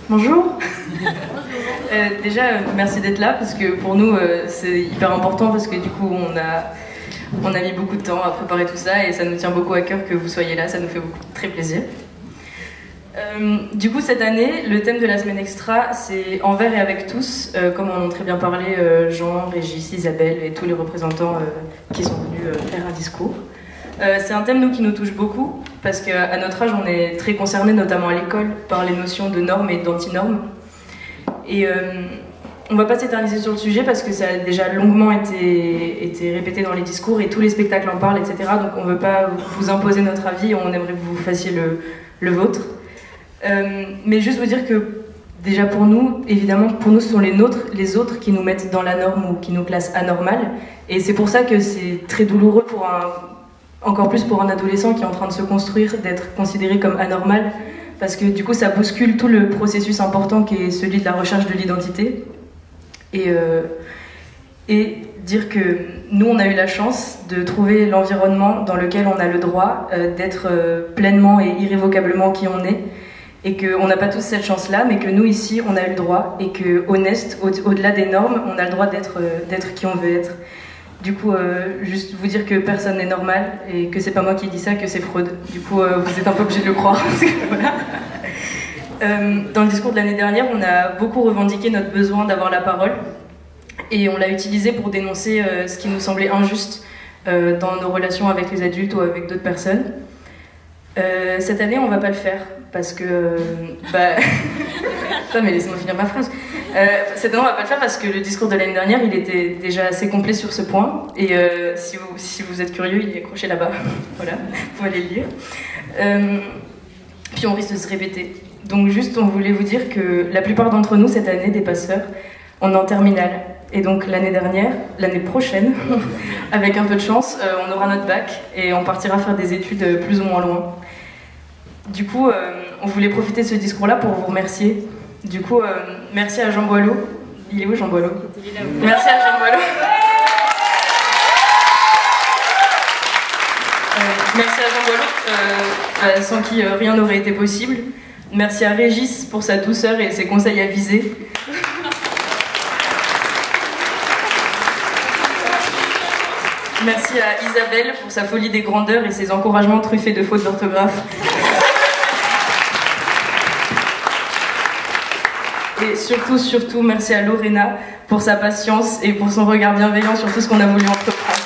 Bonjour. Déjà, merci d'être là parce que pour nous, c'est hyper important parce que du coup, on a mis beaucoup de temps à préparer tout ça et ça nous tient beaucoup à cœur que vous soyez là, ça nous fait très plaisir. Du coup, cette année, le thème de la semaine extra, c'est envers et avec tous, comme en ont très bien parlé Jean, Régis, Isabelle et tous les représentants qui sont venus faire un discours. C'est un thème qui nous touche beaucoup parce qu'à notre âge, on est très concernés, notamment à l'école, par les notions de normes et d'antinormes. Et on ne va pas s'éterniser sur le sujet parce que ça a déjà longuement été répété dans les discours et tous les spectacles en parlent, etc. Donc on ne veut pas vous imposer notre avis, on aimerait que vous fassiez le vôtre. Mais juste vous dire que déjà pour nous, évidemment, pour nous ce sont les autres qui nous mettent dans la norme ou qui nous classent anormal. Et c'est pour ça que c'est très douloureux encore plus pour un adolescent qui est en train de se construire, d'être considéré comme anormal, parce que du coup ça bouscule tout le processus important qui est celui de la recherche de l'identité. Et dire que nous on a eu la chance de trouver l'environnement dans lequel on a le droit d'être pleinement et irrévocablement qui on est, et qu'on n'a pas tous cette chance-là, mais que nous ici on a eu le droit, et que honnête, au-delà des normes, on a le droit d'être qui on veut être. Du coup, juste vous dire que personne n'est normal et que c'est pas moi qui dis ça, que c'est Freud. Du coup, vous êtes un peu obligés de le croire. Parce que, voilà. Dans le discours de l'année dernière, on a beaucoup revendiqué notre besoin d'avoir la parole et on l'a utilisé pour dénoncer ce qui nous semblait injuste dans nos relations avec les adultes ou avec d'autres personnes. Cette année, on va pas le faire parce que... Putain, mais laissez-moi finir ma phrase. Cette année, on va pas le faire parce que le discours de l'année dernière, il était déjà assez complet sur ce point. Et si vous êtes curieux, il est accroché là-bas. Voilà, vous pouvez aller le lire. Puis on risque de se répéter. Donc juste, on voulait vous dire que la plupart d'entre nous, cette année, des passeurs, on est en terminale. Et donc l'année prochaine, avec un peu de chance, on aura notre bac et on partira faire des études plus ou moins loin. Du coup, on voulait profiter de ce discours-là pour vous remercier. Du coup, merci à Jean Boileau. Il est où Jean Boileau? Merci à Jean Boileau. Merci à Jean Boileau, sans qui rien n'aurait été possible. Merci à Régis pour sa douceur et ses conseils avisés. Merci à Isabelle pour sa folie des grandeurs et ses encouragements truffés de fautes d'orthographe. Et surtout, merci à Lorena pour sa patience et pour son regard bienveillant sur tout ce qu'on a voulu entreprendre.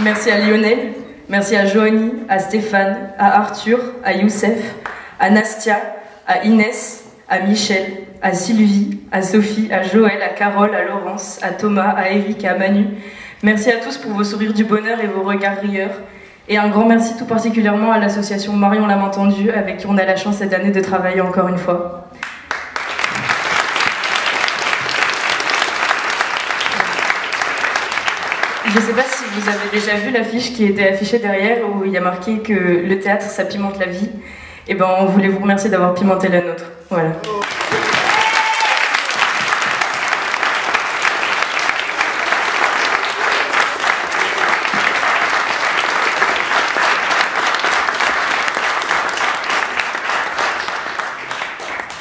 Merci à Lionel, merci à Joanie, à Stéphane, à Arthur, à Youssef, à Nastia, à Inès, à Michel, à Sylvie, à Sophie, à Joël, à Carole, à Laurence, à Thomas, à Eric, à Manu. Merci à tous pour vos sourires du bonheur et vos regards rieurs. Et un grand merci tout particulièrement à l'association Marion l'a entendu, avec qui on a la chance cette année de travailler encore une fois. Je ne sais pas si vous avez déjà vu l'affiche qui était affichée derrière où il y a marqué que le théâtre ça pimente la vie. Et ben on voulait vous remercier d'avoir pimenté la nôtre. Voilà.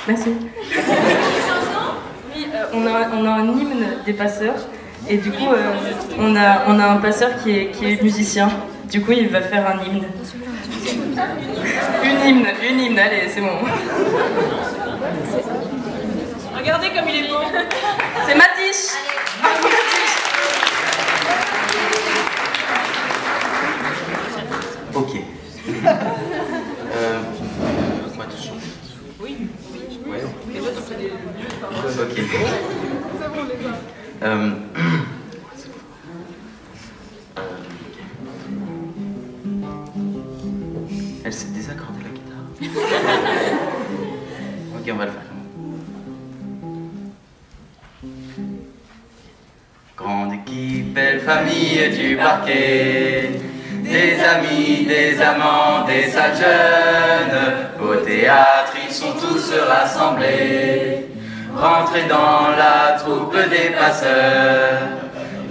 Merci. Oui, on a un hymne des passeurs et du coup on a un passeur qui est musicien. Du coup il va faire un hymne. Une hymne, allez c'est bon. Regardez comme il est beau. C'est Matisse. Ok. Moi tout chaud. Oui. Ouais. Les autres font des mieux. Ok. C'est bon les gars. Elle s'est désaccordée la guitare. Ok, on va le faire. Grande équipe, belle famille du parquet, des amis, des amants, des sales jeunes. Au théâtre, ils sont tous rassemblés. Rentrez dans la troupe des passeurs.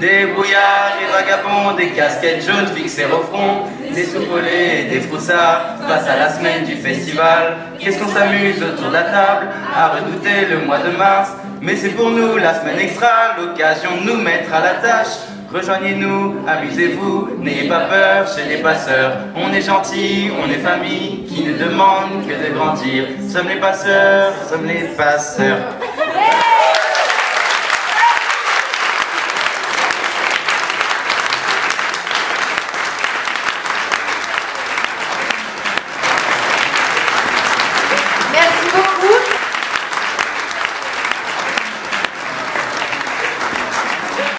Des brouillards et vagabonds, des casquettes jaunes fixées au front, des soupolés et des froussards face à la semaine du festival. Qu'est-ce qu'on s'amuse autour de la table à redouter le mois de mars. Mais c'est pour nous la semaine extra, l'occasion de nous mettre à la tâche. Rejoignez-nous, amusez-vous, n'ayez pas peur chez les passeurs. On est gentils, on est famille, qui ne demande que de grandir. Sommes les passeurs, sommes les passeurs.